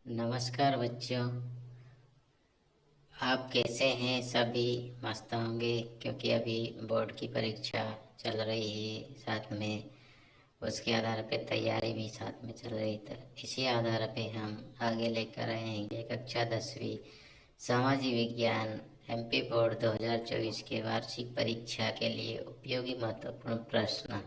नमस्कार बच्चों। आप कैसे हैं? सभी मस्त होंगे क्योंकि अभी बोर्ड की परीक्षा चल रही है, साथ में उसके आधार पे तैयारी भी साथ में चल रही। तो इसी आधार पे हम आगे लेकर आएंगे कक्षा 10वीं सामाजिक विज्ञान एमपी बोर्ड 2024 के वार्षिक परीक्षा के लिए उपयोगी महत्वपूर्ण प्रश्न,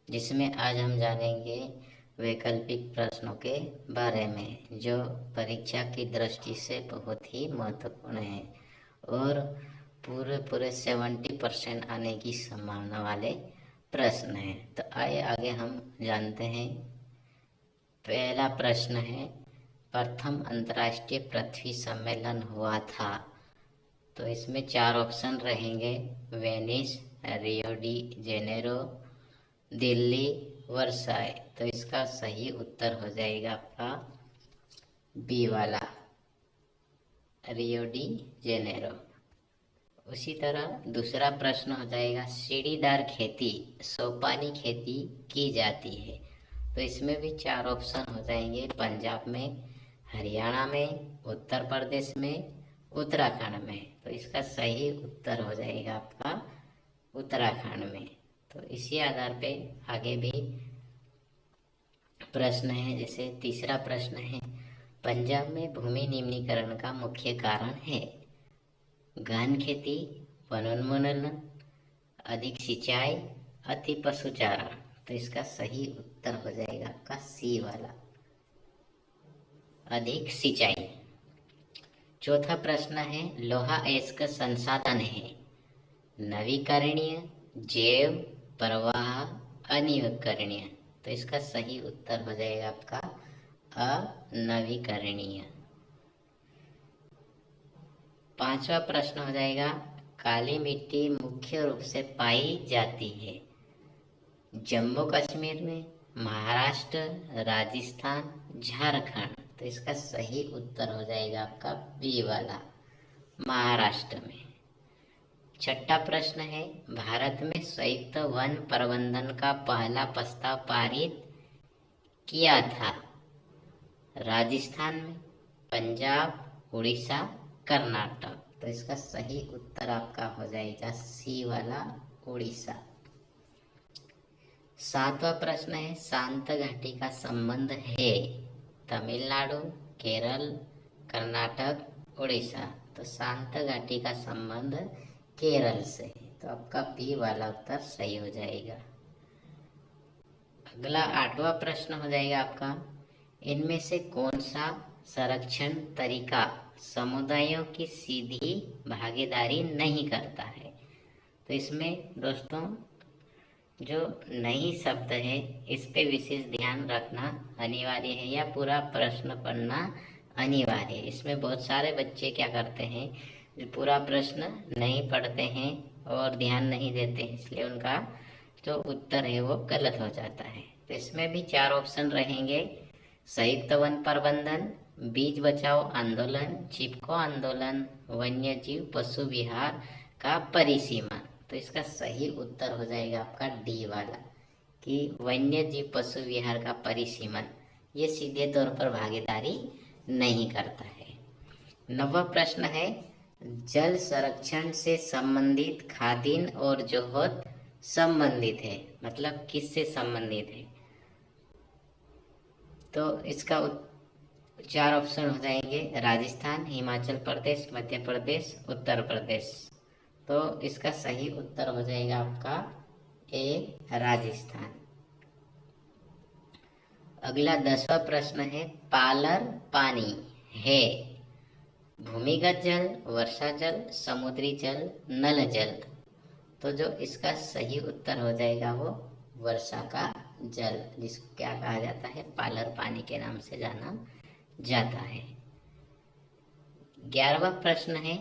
जिसमें आज हम जानेंगे वैकल्पिक प्रश्नों के बारे में, जो परीक्षा की दृष्टि से बहुत ही महत्वपूर्ण है और पूरे पूरे 70% आने की संभावना वाले प्रश्न हैं। तो आइए आगे हम जानते हैं। पहला प्रश्न है, प्रथम अंतर्राष्ट्रीय पृथ्वी सम्मेलन हुआ था। तो इसमें 4 ऑप्शन रहेंगे: Venice, Rio de Janeiro, Delhi, Versailles. तो इसका सही उत्तर हो जाएगा आपका बी वाला, रियो डी जेनेरो। उसी तरह दूसरा प्रश्न हो जाएगा, सीढ़ीदार खेती, सोपानी खेती की जाती है। तो इसमें भी 4 ऑप्शन हो जाएंगे: पंजाब में, हरियाणा में, उत्तर प्रदेश में, उत्तराखंड में। तो इसका सही उत्तर हो जाएगा आपका उत्तराखंड में। तो इसी आधार पे आगे भी प्रश्न है। जैसे तीसरा प्रश्न है, पंजाब में भूमि निम्नीकरण का मुख्य कारण है: गहन खेती, वनोन्मूलन, अधिक सिंचाई, अति पशुचारण। तो इसका सही उत्तर हो जाएगा आपका सी वाला, अधिक सिंचाई। चौथा प्रश्न है, लोहा अयस्क संसाधन है: नवीकरणीय, जैव, प्रवाह, अनवीकरणीय। तो इसका सही उत्तर हो जाएगा आपका अनवीकरणीय। पांचवा प्रश्न हो जाएगा, काली मिट्टी मुख्य रूप से पाई जाती है: जम्मू कश्मीर में, महाराष्ट्र, राजस्थान, झारखंड। तो इसका सही उत्तर हो जाएगा आपका बी वाला, महाराष्ट्र में। छठा प्रश्न है, भारत में संयुक्त वन प्रबंधन का पहला प्रस्ताव पारित किया था: राजस्थान में, पंजाब, उड़ीसा, कर्नाटक। तो इसका सही उत्तर आपका हो जाएगा सी वाला, उड़ीसा। सातवां प्रश्न है, शांत घाटी का संबंध है: तमिलनाडु, केरल, कर्नाटक, उड़ीसा। तो शांत घाटी का संबंध केरल से। तो आपका बी वाला उत्तर सही हो जाएगा। अगला आठवां प्रश्न हो जाएगा आपका, इनमें से कौन सा संरक्षण तरीका समुदायों की सीधी भागीदारी नहीं करता है? तो इसमें दोस्तों जो नई शब्द है इस पे विशेष ध्यान रखना अनिवार्य है, या पूरा प्रश्न पढ़ना अनिवार्य है। इसमें बहुत सारे बच्चे क्या करते हैं, जो पूरा प्रश्न नहीं पढ़ते हैं और ध्यान नहीं देते हैं, इसलिए उनका जो उत्तर है वो गलत हो जाता है। तो इसमें भी 4 ऑप्शन रहेंगे: संयुक्त वन प्रबंधन, बीज बचाओ आंदोलन, चिपको आंदोलन, वन्य जीव पशु विहार का परिसीमन। तो इसका सही उत्तर हो जाएगा आपका डी वाला, कि वन्य जीव पशु विहार का परिसीमन ये सीधे तौर पर भागीदारी नहीं करता है। 9वां प्रश्न है, जल संरक्षण से संबंधित खादिन और जोहद संबंधित है, मतलब किससे संबंधित है? तो इसका 4 ऑप्शन हो जाएंगे: राजस्थान, हिमाचल प्रदेश, मध्य प्रदेश, उत्तर प्रदेश। तो इसका सही उत्तर हो जाएगा आपका ए, राजस्थान। अगला 10वां प्रश्न है, पालर पानी है: भूमिगत जल, वर्षा जल, समुद्री जल, नल जल। तो जो इसका सही उत्तर हो जाएगा वो वर्षा का जल, जिसको क्या कहा जाता है, पालर पानी के नाम से जाना जाता है। 11वां प्रश्न है,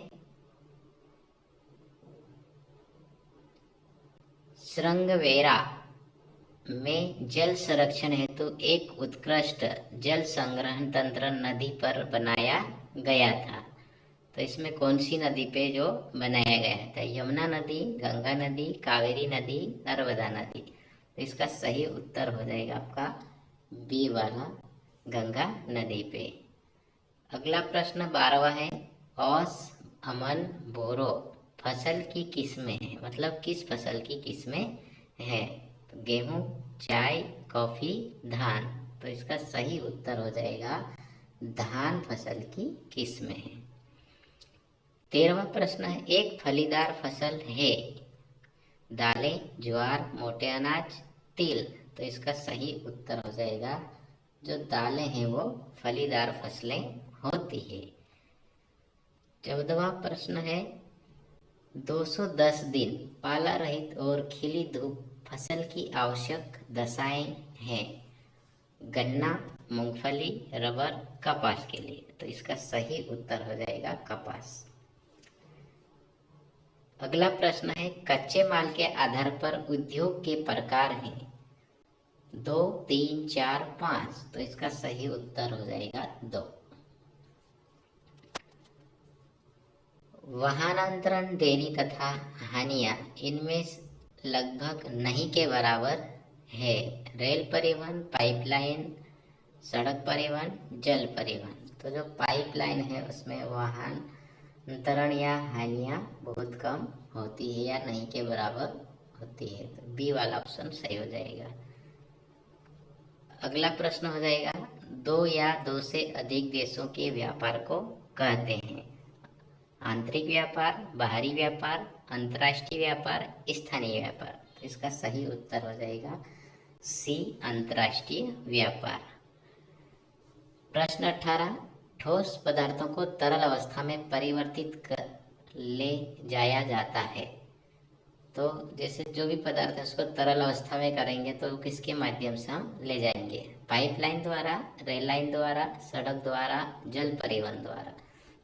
श्रृंगवेरा में जल संरक्षण हेतु एक उत्कृष्ट जल संग्रहण तंत्र नदी पर बनाया गया था। तो इसमें कौन सी नदी पे जो बनाया गया था? यमुना नदी, गंगा नदी, कावेरी नदी, नर्मदा नदी। तो इसका सही उत्तर हो जाएगा आपका बी वाला, गंगा नदी पे। अगला प्रश्न 12वां है, औस, अमन, बोरो फसल की किस्में हैं, मतलब किस फसल की किस्में हैं? तो गेहूं, चाय, कॉफी, धान। तो इसका सही उत्तर हो जाएगा धान फसल की किस्में हैं। 13वां प्रश्न है, एक फलीदार फसल है, दालें, ज्वार, मोटे अनाज, तिल। तो इसका सही उत्तर हो जाएगा जो दालें हैं वो फलीदार फसलें होती है। 14वां प्रश्न है, 210 दिन पाला रहित और खिली धूप फसल की आवश्यक दशाएं हैं, गन्ना, मूंगफली, रबर, कपास के लिए। तो इसका सही उत्तर हो जाएगा कपास। अगला प्रश्न है, कच्चे माल के आधार पर उद्योग के प्रकार हैं, 2, 3, 4, 5। तो इसका सही उत्तर हो जाएगा 2। वाहनांतरण देरी तथा हानियां इनमें लगभग नहीं के बराबर है, रेल परिवहन, पाइपलाइन, सड़क परिवहन, जल परिवहन। तो जो पाइपलाइन है उसमें वाहनांतरण या हानियां बहुत कम होती है या नहीं के बराबर होती है। तो बी वाला ऑप्शन सही हो जाएगा। अगला प्रश्न हो जाएगा, 2 या 2 से अधिक देशों के व्यापार को कहते हैं, आंतरिक व्यापार, बाहरी व्यापार, अंतर्राष्ट्रीय व्यापार, स्थानीय व्यापार। तो इसका सही उत्तर हो जाएगा सी, अंतर्राष्ट्रीय व्यापार। प्रश्न 18, ठोस पदार्थों को तरल अवस्था में परिवर्तित कर ले जाया जाता है। तो जैसे जो भी पदार्थ है उसको तरल अवस्था में करेंगे तो किसके माध्यम से हम ले जाएंगे? पाइपलाइन द्वारा, रेल लाइन द्वारा, सड़क द्वारा, जल परिवहन द्वारा।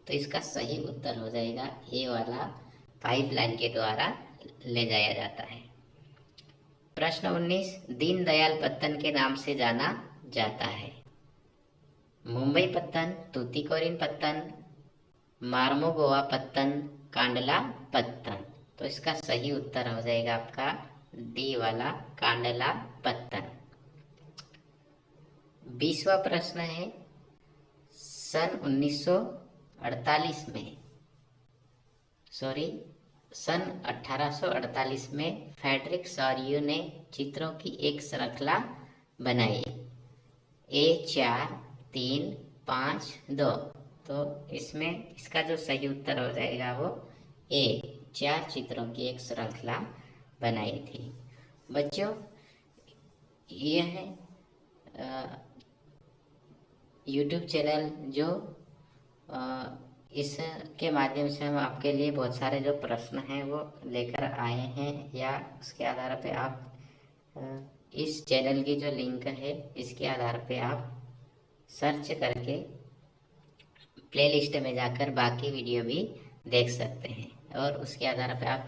तो इसका सही उत्तर हो जाएगा ए वाला, पाइपलाइन के द्वारा ले जाया जाता है। प्रश्न 19, दीनदयाल पत्तन के नाम से जाना जाता है, मुंबई पत्तन, तूतीकोरिन पत्तन, मार्मोगोवा पत्तन, कांडला पत्तन। तो इसका सही उत्तर हो जाएगा आपका डी वाला, कांडला पत्तन। 20वां प्रश्न है, सन 1848 में फ्रेडरिक सॉरियो ने चित्रों की एक श्रृंखला बनाई, A4, 3, 5, 2। तो इसमें इसका जो सही उत्तर हो जाएगा वो ए, 4 चित्रों की एक श्रृंखला बनाई थी। बच्चों, ये है YouTube चैनल जो इसके माध्यम से हम आपके लिए बहुत सारे जो प्रश्न हैं वो लेकर आए हैं, या उसके आधार पे आप इस चैनल की जो लिंक है इसके आधार पे आप सर्च करके प्लेलिस्ट में जाकर बाकी वीडियो भी देख सकते हैं, और उसके आधार पे आप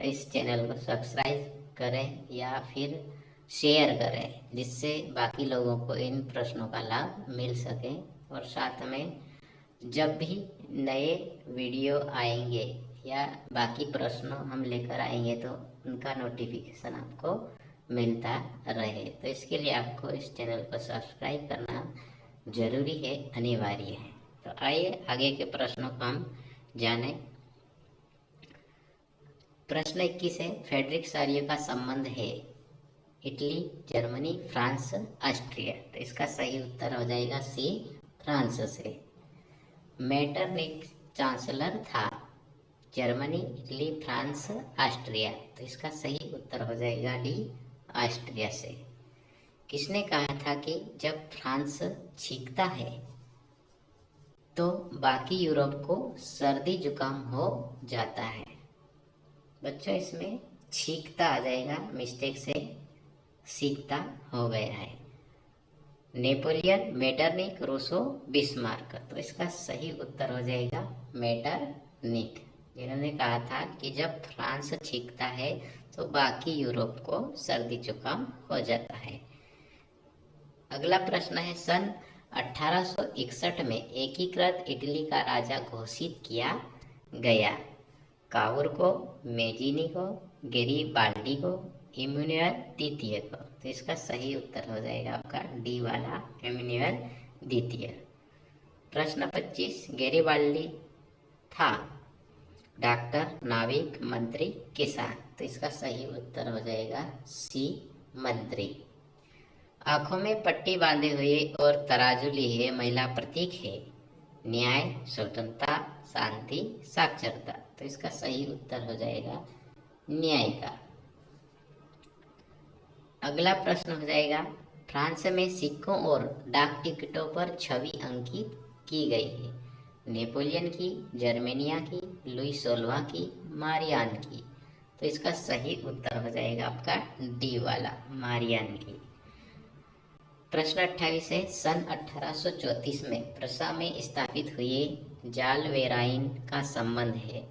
इस चैनल को सब्सक्राइब करें या फिर शेयर करें, जिससे बाकी लोगों को इन प्रश्नों का लाभ मिल सके। और साथ में जब भी नए वीडियो आएंगे या बाकी प्रश्न हम लेकर आएंगे तो उनका नोटिफिकेशन आपको मिलता रहे। तो इसके लिए आपको इस चैनल को सब्सक्राइब करना जरूरी है, अनिवार्य है। तो आइए आगे के प्रश्नों को हम जानें। प्रश्न 21 है, फ्रेडरिक सॉरियो का संबंध है इटली, जर्मनी, फ्रांस, ऑस्ट्रिया। तो इसका सही उत्तर हो जाएगा सी, फ्रांस से। मेटरनिक चांसलर था, जर्मनी, इटली, फ्रांस, ऑस्ट्रिया। तो इसका सही उत्तर हो जाएगा डी, ऑस्ट्रिया से। किसने कहा था कि जब फ्रांस छींकता है तो बाकी यूरोप को सर्दी जुकाम हो जाता है? बच्चों, इसमें छींकता आ जाएगा, मिस्टेक से सीखता हो गया है। Napoleon, Metternich, Rousseau, Bismarck. तो इसका सही उत्तर हो जाएगा मेटरनिक, जिन्होंने कहा था कि जब फ्रांस छींकता है तो बाकी यूरोप को सर्दी जुकाम हो जाता है। अगला प्रश्न है, सन 1861 में एकीकृत इटली का राजा घोषित किया गया, काउर को, मेजिनी को, गेरिबाल्डी को, इमैनुएल द्वितीय को? तो इसका सही उत्तर हो जाएगा आपका डी वाला, इमैनुएल द्वितीय। प्रश्न 25, गैरिबाल्डी था डॉक्टर, नाविक, मंत्री, किसान। तो इसका सही उत्तर हो जाएगा सी, मंत्री। आंखों में पट्टी बांधे हुए और तराजू लिए महिला प्रतीक है न्याय, स्वतंत्रता, शांति, साक्षरता। तो इसका सही उत्तर हो जाएगा न्याय का। अगला प्रश्न हो जाएगा, फ्रांस में सिक्कों और डाक टिकटों पर छवि अंकित की गई है नेपोलियन की, जर्मेनिया की, लुई 16वां की, मारियान की। तो इसका सही उत्तर हो जाएगा आपका डी वाला, मारियान की। प्रश्न 28 है, सन 1834 में प्रसा में स्थापित हुए जालवेराइन का संबंध है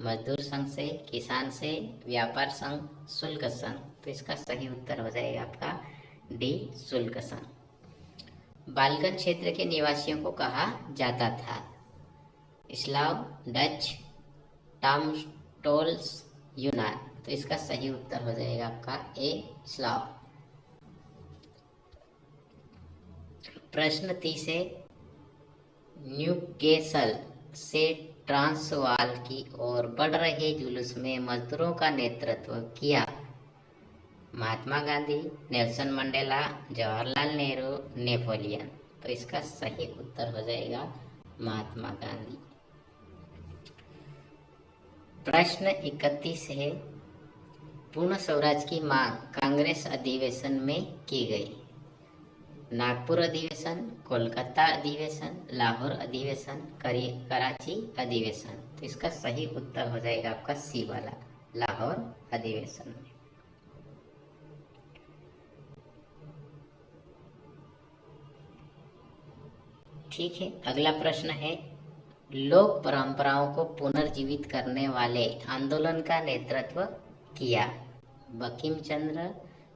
मजदूर संघ से, किसान से, व्यापार संघ, शुल्क संघ। तो इसका सही उत्तर हो जाएगा आपका डी, शुल्क संघ। बाल्कन क्षेत्र के निवासियों को कहा जाता था स्लाव, डच, टामस्टोल्स, यूनान। तो इसका सही उत्तर हो जाएगा आपका ए, स्लाव। प्रश्न 30 है, न्यूकेसल से ट्रांसवाल की ओर बढ़ रहे जुलूस में मजदूरों का नेतृत्व किया Mahatma Gandhi, Nelson Mandela, Jawaharlal Nehru, Napoleon. तो इसका सही उत्तर हो जाएगा महात्मा गांधी। प्रश्न 31 है, पूर्ण स्वराज की मांग कांग्रेस अधिवेशन में की गई नागपुर अधिवेशन, कोलकाता अधिवेशन, लाहौर अधिवेशन, कराची अधिवेशन। तो इसका सही उत्तर हो जाएगा आपका सी वाला, लाहौर अधिवेशन में। ठीक है, अगला प्रश्न है, लोक परंपराओं को पुनर्जीवित करने वाले आंदोलन का नेतृत्व किया बंकिम चंद्र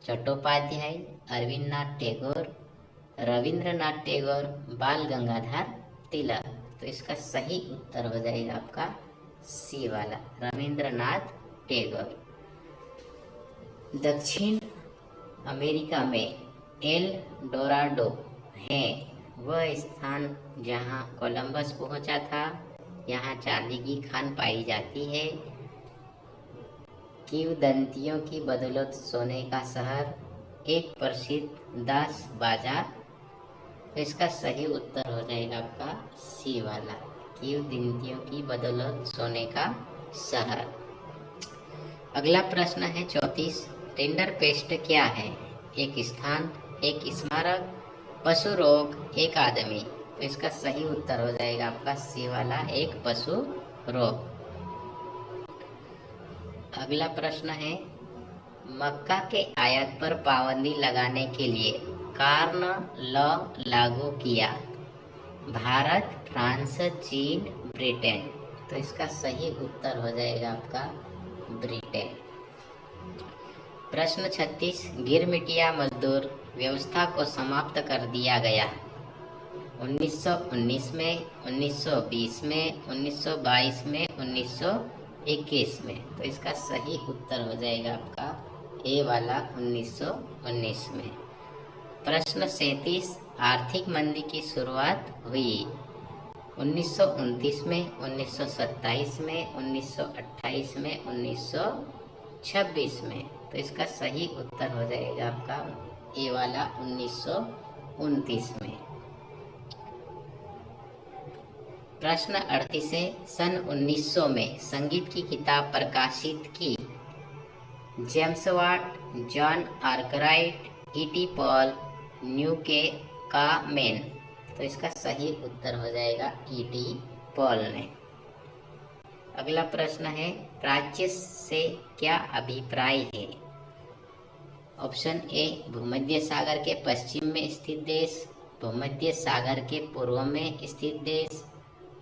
चट्टोपाध्याय, अरविंद नाथ टैगोर, रविंद्रनाथ टैगोर, बाल गंगाधर तिलक। तो इसका सही उत्तर हो जाएगा आपका सी वाला, रविंद्रनाथ टैगोर। दक्षिण अमेरिका में एल डोराडो है वह स्थान जहां कोलंबस पहुंचा था। यहाँ चांदी की खान पाई जाती है। किंवदंतियों की बदौलत सोने का शहर, एक प्रसिद्ध दास बाजार। तो इसका सही उत्तर हो जाएगा आपका सी वाला, किंवदंतियों की बदौलत सोने का शहर। अगला प्रश्न है 34, टेंडर पेस्ट क्या है? एक स्थान, एक स्मारक, पशु रोग, एक आदमी। तो इसका सही उत्तर हो जाएगा आपका सी वाला, एक पशु रोग। अगला प्रश्न है, मक्का के आयात पर पाबंदी लगाने के लिए कार्न लॉ लागू किया भारत, फ्रांस, चीन, ब्रिटेन। तो इसका सही उत्तर हो जाएगा आपका ब्रिटेन। प्रश्न 36, गिरमिटिया मजदूर व्यवस्था को समाप्त कर दिया गया 1919 में, 1920 में, 1922 में, 1921 में। तो इसका सही उत्तर हो जाएगा आपका ए वाला, 1919 में। प्रश्न 37, आर्थिक मंदी की शुरुआत हुई 1929 में, 1927 में, 1928 में, 1926 में। तो इसका सही उत्तर हो जाएगा आपका ए वाला, 1929 में। प्रश्न 38 है, सन 1900 में संगीत की किताब प्रकाशित की James Watt, John Arkwright, E T. Paul, न्यूके का मैन। तो इसका सही उत्तर हो जाएगा ई.टी. पॉल ने। अगला प्रश्न है, प्राच्य से क्या अभिप्राय है? ऑप्शन ए, भूमध्य सागर के पश्चिम में स्थित देश, भूमध्य सागर के पूर्व में स्थित देश,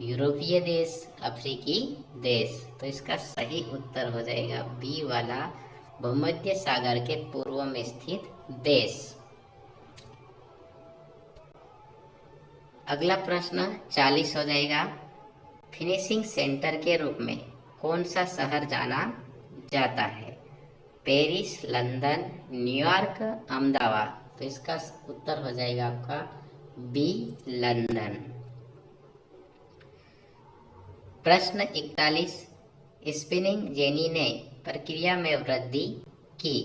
यूरोपीय देश, अफ्रीकी देश। तो इसका सही उत्तर हो जाएगा बी वाला, भूमध्य सागर के पूर्व में स्थित देश। अगला प्रश्न 40 हो जाएगा, फिनिशिंग सेंटर के रूप में कौन सा शहर जाना जाता है? Paris, London, New York, Ahmedabad. तो इसका उत्तर हो जाएगा आपका बी, लंदन। प्रश्न 41, स्पिनिंग जेनी ने प्रक्रिया में वृद्धि की।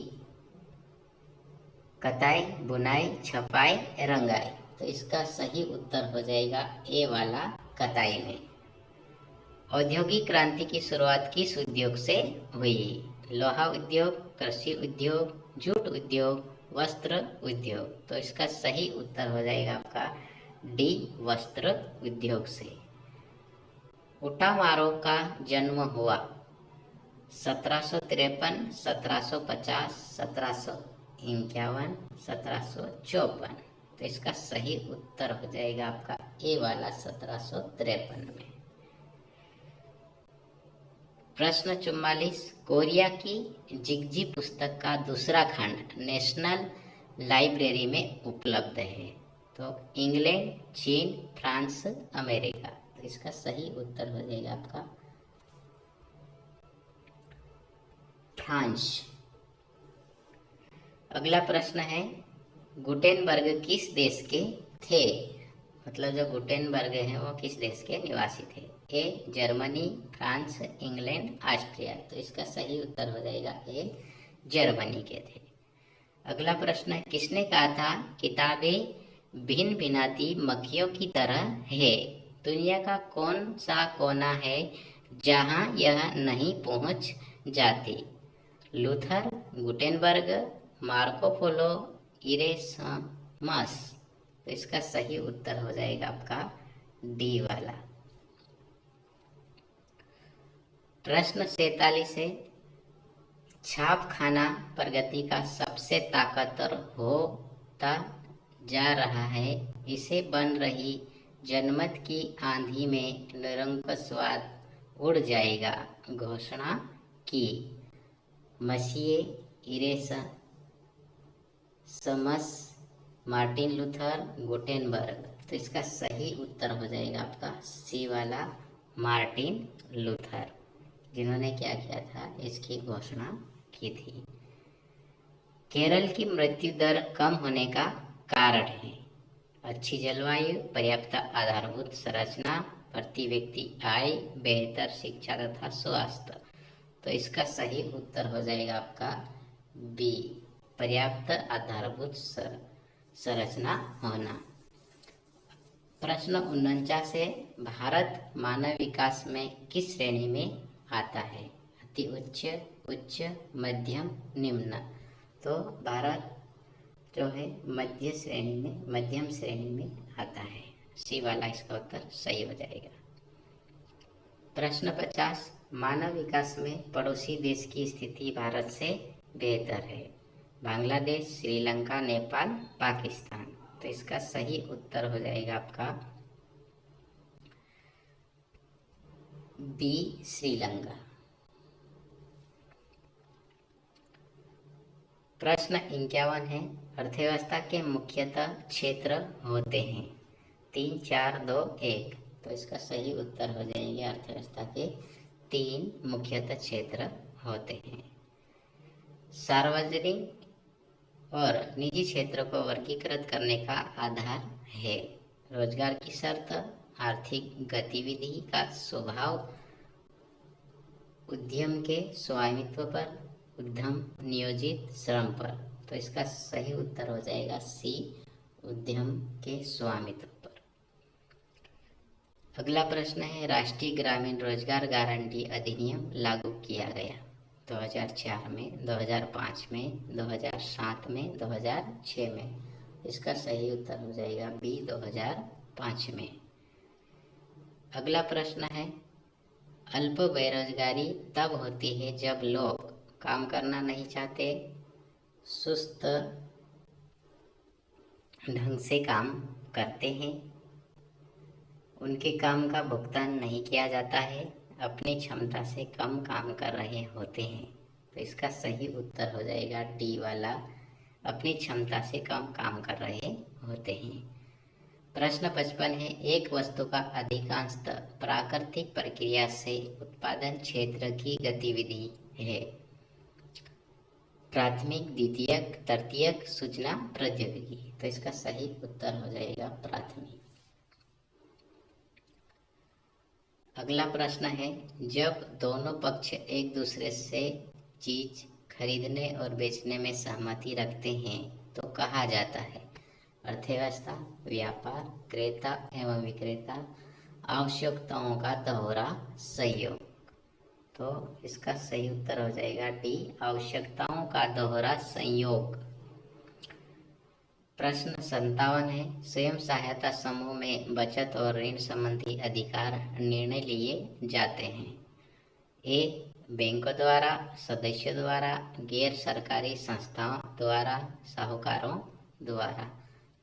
कताई, बुनाई, छपाई, रंगाई। तो इसका सही उत्तर हो जाएगा ए वाला, कताई में। औद्योगिक क्रांति की शुरुआत किस उद्योग से हुई? लोहा उद्योग, कृषि उद्योग, जूट उद्योग, वस्त्र उद्योग। तो इसका सही उत्तर हो जाएगा आपका डी, वस्त्र उद्योग से। उटामारो का जन्म हुआ 1753, 1750, 1751, 1754। तो इसका सही उत्तर हो जाएगा आपका ए वाला, 1753 में। प्रश्न 44, कोरिया की जिगजी पुस्तक का दूसरा खंड नेशनल लाइब्रेरी में उपलब्ध है। तो इंग्लैंड, चीन, फ्रांस, अमेरिका। तो इसका सही उत्तर हो जाएगा आपका फ्रांस। अगला प्रश्न है, गुटेनबर्ग किस देश के थे? मतलब जो गुटेनबर्ग है वो किस देश के निवासी थे? A Germany, France, England, Austria. तो इसका सही उत्तर हो जाएगा ए, जर्मनी के थे। अगला प्रश्न है, किसने कहा था किताबें भिन्न भिनाती मक्खियों की तरह है? दुनिया का कौन सा कोना है जहां यह नहीं पहुंच जाती? Luther, Gutenberg, Marco Polo, Erasmus. तो इसका सही उत्तर हो जाएगा आपका डी वाला। प्रश्न 47 है, छापखाना प्रगति का सबसे ताकतवर होता जा रहा है, इसे बन रही जनमत की आंधी में निरंकुशवाद उड़ जाएगा घोषणा की। मसीहे, इरेसमस, मार्टिन लूथर, गुटेनबर्ग। तो इसका सही उत्तर हो जाएगा आपका सी वाला, मार्टिन लूथर, जिन्होंने क्या किया था, इसकी घोषणा की थी। केरल की मृत्यु दर कम होने का कारण है? अच्छी जलवायु, पर्याप्त आधारभूत संरचना, प्रति व्यक्ति आय, बेहतर शिक्षा तथा स्वास्थ्य। तो इसका सही उत्तर हो जाएगा आपका बी, पर्याप्त आधारभूत संरचना होना। प्रश्न 49 है, भारत मानव विकास में किस श्रेणी में आता है? अति उच्च, उच्च, मध्यम, निम्न। तो भारत जो है मध्यम श्रेणी में आता है। सी वाला इसका उत्तर सही हो जाएगा। प्रश्न 50, मानव विकास में पड़ोसी देश की स्थिति भारत से बेहतर है? बांग्लादेश, श्रीलंका, नेपाल, पाकिस्तान। तो इसका सही उत्तर हो जाएगा आपका बी, श्रीलंका। प्रश्न 51 है, अर्थव्यवस्था के मुख्यतः क्षेत्र होते हैं? 3, 4, 2, 1। तो इसका सही उत्तर हो जाएंगे अर्थव्यवस्था के 3 मुख्यतः क्षेत्र होते हैं। सार्वजनिक और निजी क्षेत्र को वर्गीकृत करने का आधार है? रोजगार की शर्त, आर्थिक गतिविधि का स्वभाव, उद्यम के स्वामित्व पर, उद्यम नियोजित श्रम पर। तो इसका सही उत्तर हो जाएगा सी, उद्यम के स्वामित्व पर। अगला प्रश्न है, राष्ट्रीय ग्रामीण रोजगार गारंटी अधिनियम लागू किया गया 2004 में, 2005 में, 2007 में, 2006 में। इसका सही उत्तर हो जाएगा बी, 2005 में। अगला प्रश्न है, अल्प बेरोजगारी तब होती है जब लोग काम करना नहीं चाहते, सुस्त ढंग से काम करते हैं, उनके काम का भुगतान नहीं किया जाता है, अपनी क्षमता से कम काम कर रहे होते हैं। तो इसका सही उत्तर हो जाएगा डी वाला, अपनी क्षमता से कम काम कर रहे होते हैं। प्रश्न 55 है, एक वस्तु का अधिकांशतः प्राकृतिक प्रक्रिया से उत्पादन क्षेत्र की गतिविधि है? प्राथमिक, द्वितीयक, तृतीयक, सूचना प्रौद्योगिकी। तो इसका सही उत्तर हो जाएगा प्राथमिक। अगला प्रश्न है, जब दोनों पक्ष एक दूसरे से चीज खरीदने और बेचने में सहमति रखते हैं तो कहा जाता है अर्थव्यवस्था, व्यापार, क्रेता एवं विक्रेता, आवश्यकताओं का दोहरा सहयोग। तो इसका सही उत्तर हो जाएगा डी, आवश्यकताओं का दोहरा संयोग। प्रश्न 57 है, स्वयं सहायता समूह में बचत और ऋण संबंधी अधिकार निर्णय लिए जाते हैं। ए, बैंकों द्वारा, सदस्यों द्वारा, गैर सरकारी संस्थाओं द्वारा, साहूकारों द्वारा।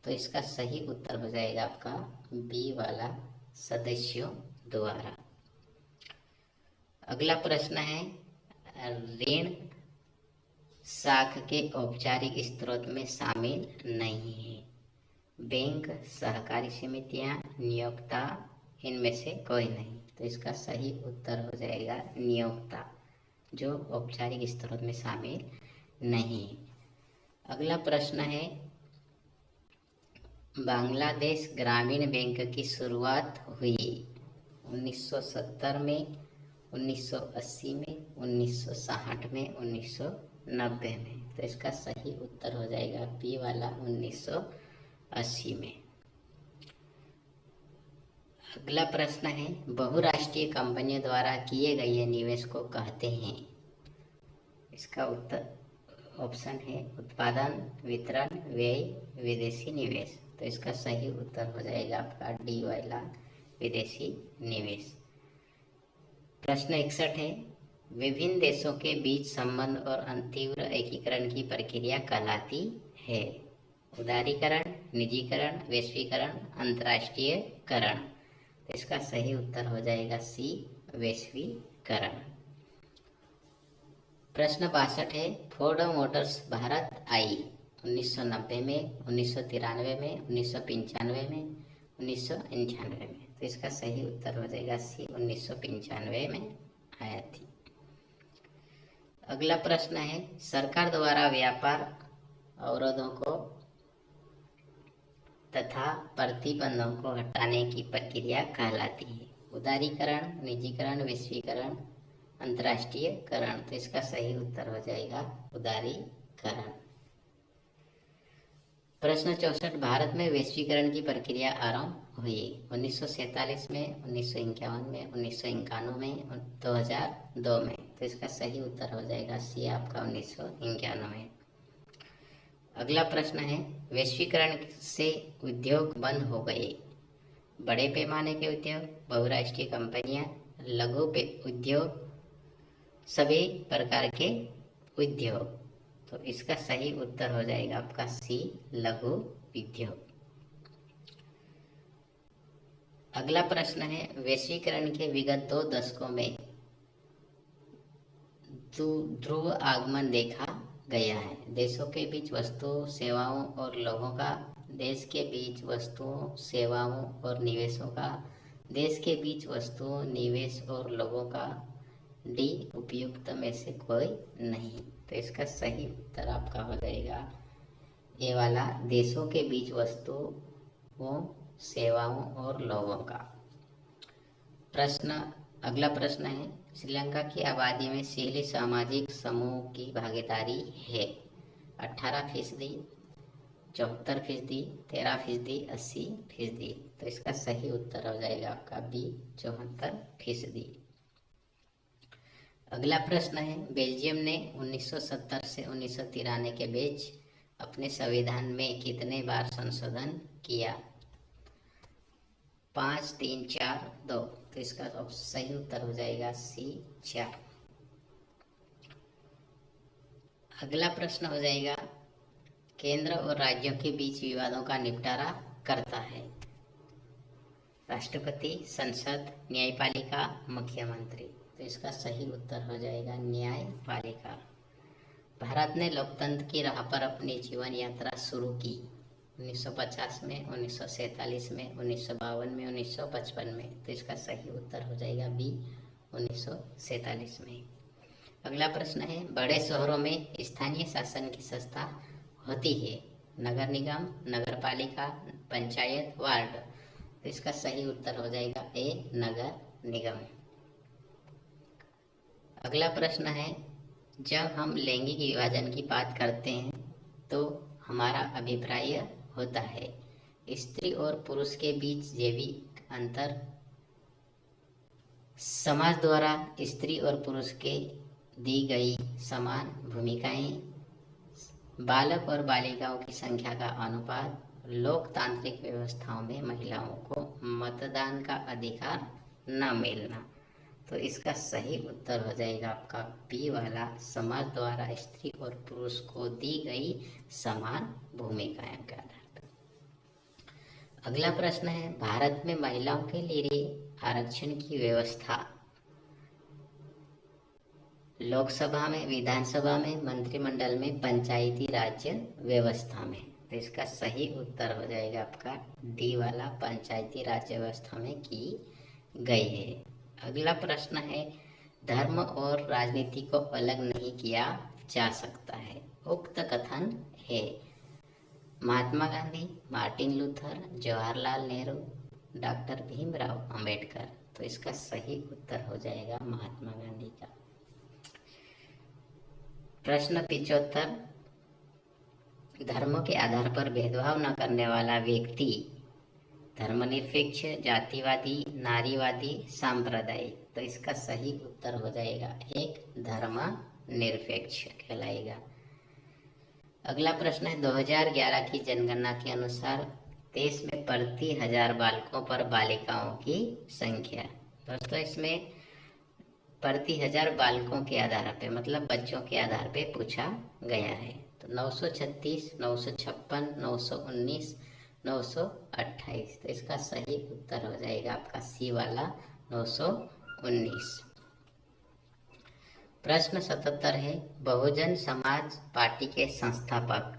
तो इसका सही उत्तर हो जाएगा आपका बी वाला, सदस्यों द्वारा। अगला प्रश्न है, ऋण साख के औपचारिक स्रोत में शामिल नहीं है। बैंक, सहकारी समितियां, नियोक्ता, इनमें से कोई नहीं। तो इसका सही उत्तर हो जाएगा नियोक्ता, जो औपचारिक स्रोत में शामिल नहीं। अगला प्रश्न है, बांग्लादेश ग्रामीण बैंक की शुरुआत हुई 1970 में, 1980 में, 1960 में, 1990 में। तो इसका सही उत्तर हो जाएगा बी वाला, 1980 में। अगला प्रश्न है, बहुराष्ट्रीय कंपनियों द्वारा किए गए निवेश को कहते हैं। इसका उत्तर ऑप्शन है उत्पादन, वितरण, व्यय, विदेशी निवेश। तो इसका सही उत्तर हो जाएगा आपका डी वाला, विदेशी निवेश। प्रश्न 61 है, विभिन्न देशों के बीच संबंध और तीव्र एकीकरण की प्रक्रिया कहलाती है। उदारीकरण, निजीकरण, वैश्वीकरण, अंतर्राष्ट्रीयकरण। तो इसका सही उत्तर हो जाएगा सी, वैश्वीकरण। प्रश्न 62 है, फोर्ड मोटर्स भारत आई 1990 में, 1993 में, 1995 में, 1998 में। तो इसका सही उत्तर हो जाएगा सी, 1995 में आया थी। अगला प्रश्न है, सरकार द्वारा व्यापार अवरोधों को तथा प्रतिबंधों को हटाने की प्रक्रिया कहलाती है। उदारीकरण, निजीकरण, वैश्वीकरण, अंतर्राष्ट्रीयकरण। तो इसका सही उत्तर हो जाएगा उदारीकरण। प्रश्न 64, भारत में वैश्वीकरण की प्रक्रिया आरंभ हुई 1947 में, 1951 में, 1991 में, 2002 में। तो इसका सही उत्तर हो जाएगा सी आपका 1991। अगला प्रश्न है, वैश्वीकरण से उद्योग बंद हो गए। बड़े पैमाने के उद्योग, बहुराष्ट्रीय कंपनियां, लघु उद्योग, सभी प्रकार के उद्योग। तो इसका सही उत्तर हो जाएगा आपका सी, लघु उद्योग। अगला प्रश्न है, वैश्वीकरण के विगत 2 दशकों में ध्रुव आगमन देखा गया है। देशों के बीच वस्तुओं, सेवाओं और लोगों का, देश के बीच वस्तुओं, सेवाओं और निवेशों का, देश के बीच वस्तुओं, निवेश और लोगों का। डी, उपयुक्त में से कोई नहीं। तो इसका सही उत्तर आपका हो जाएगा ए वाला, देशों के बीच वस्तुओं, सेवाओं और लोगों का। अगला प्रश्न है, श्रीलंका की आबादी में शीली सामाजिक समूह की भागीदारी है 18%, 74%, 13%, 80%। तो इसका सही उत्तर हो जाएगा आपका बी, 74%। अगला प्रश्न है, बेल्जियम ने 1970 से 1993 के बीच अपने संविधान में कितने बार संशोधन किया? 5, 3, 4, 2। तो इसका सही उत्तर हो जाएगा सी, 4। अगला प्रश्न हो जाएगा, केंद्र और राज्यों के बीच विवादों का निपटारा करता है राष्ट्रपति, संसद, न्यायपालिका, मुख्यमंत्री। तो इसका सही उत्तर हो जाएगा न्यायपालिका। भारत ने लोकतंत्र की राह पर अपनी जीवन यात्रा शुरू की 1950 में, 1947 में, 1952 में, 1955 में। तो इसका सही उत्तर हो जाएगा बी, 1947 में। अगला प्रश्न है, बड़े शहरों में स्थानीय शासन की संस्था होती है नगर निगम, नगर पालिका, पंचायत, वार्ड। तो इसका सही उत्तर हो जाएगा ए, नगर निगम। अगला प्रश्न है, जब हम लैंगिक विभाजन की बात करते हैं तो हमारा अभिप्राय होता है स्त्री और पुरुष के बीच जैविक अंतर, समाज द्वारा स्त्री और पुरुष के दी गई समान भूमिकाएं, बालक और बालिकाओं की संख्या का अनुपात, लोकतांत्रिक व्यवस्थाओं में महिलाओं को मतदान का अधिकार न मिलना। तो इसका सही उत्तर हो जाएगा आपका बी वाला, समाज द्वारा स्त्री और पुरुष को दी गई समान भूमिकाएं के आधार पर। अगला प्रश्न है, भारत में महिलाओं के लिए आरक्षण की व्यवस्था लोकसभा में, विधानसभा में, मंत्रिमंडल में, पंचायती राज व्यवस्था में। तो इसका सही उत्तर हो जाएगा आपका डी वाला, पंचायती राज व्यवस्था में की गई है। अगला प्रश्न है, धर्म और राजनीति को अलग नहीं किया जा सकता है। उक्त कथन है Mahatma Gandhi, Martin Luther, Jawaharlal Nehru, doctor Bhimrao Ambedkar. तो इसका सही उत्तर हो जाएगा महात्मा गांधी का। प्रश्न 75, धर्मों के आधार पर भेदभाव न करने वाला व्यक्ति धर्मनिरपेक्ष, जातिवादी, नारीवादी, सांप्रदायिक। तो इसका सही उत्तर हो जाएगा एक, धर्मनिरपेक्ष कहलाएगा। अगला प्रश्न है, 2011 की जनगणना के अनुसार देश में प्रति 1000 बालकों पर बालिकाओं की संख्या। दोस्तों इसमें प्रति 1000 बालकों के आधार पे, मतलब बच्चों के आधार पे पूछा गया है। तो 936, 956, 919, 928। तो इसका सही उत्तर हो जाएगा आपका सी वाला 919। प्रश्न 77 है, बहुजन समाज पार्टी के संस्थापक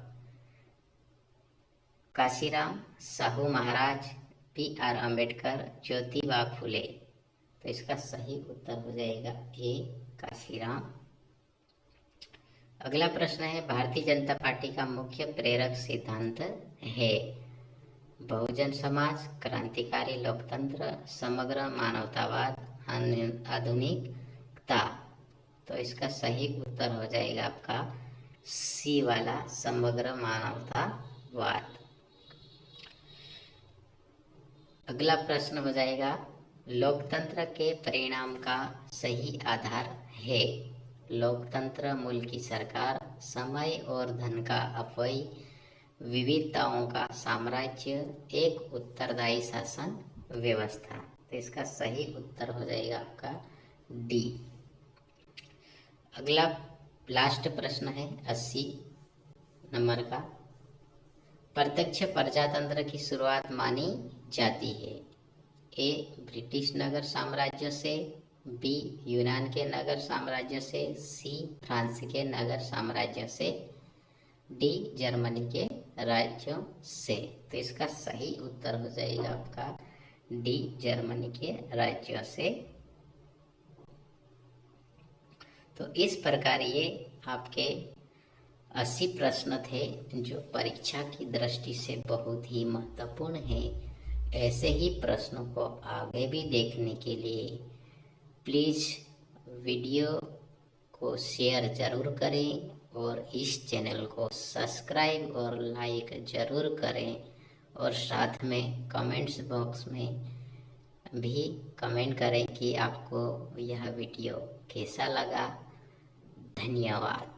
काशीराम साहू महाराज, BR अम्बेडकर, ज्योतिबा फुले। तो इसका सही उत्तर हो जाएगा ए, काशीराम। अगला प्रश्न है, भारतीय जनता पार्टी का मुख्य प्रेरक सिद्धांत है बहुजन समाज, क्रांतिकारी लोकतंत्र, समग्र मानवतावाद, आधुनिकता। तो इसका सही उत्तर हो जाएगा आपका सी वाला, समग्र मानवतावाद। अगला प्रश्न हो जाएगा, लोकतंत्र के परिणाम का सही आधार है लोकतंत्र, मूल की सरकार, समय और धन का अपव्यय, विविधताओं का साम्राज्य, एक उत्तरदायी शासन व्यवस्था। तो इसका सही उत्तर हो जाएगा आपका डी। अगला लास्ट प्रश्न है 80 नंबर का, प्रत्यक्ष प्रजातंत्र की शुरुआत मानी जाती है ए, ब्रिटिश नगर साम्राज्य से, बी, यूनान के नगर साम्राज्य से, सी, फ्रांस के नगर साम्राज्य से, डी, जर्मनी के राज्यों से। तो इसका सही उत्तर हो जाएगा आपका डी, जर्मनी के राज्यों से। तो इस प्रकार ये आपके 80 प्रश्न थे जो परीक्षा की दृष्टि से बहुत ही महत्वपूर्ण है। ऐसे ही प्रश्नों को आगे भी देखने के लिए प्लीज़ वीडियो को शेयर ज़रूर करें और इस चैनल को सब्सक्राइब और लाइक ज़रूर करें, और साथ में कमेंट्स बॉक्स में भी कमेंट करें कि आपको यह वीडियो कैसा लगा। धन्यवाद।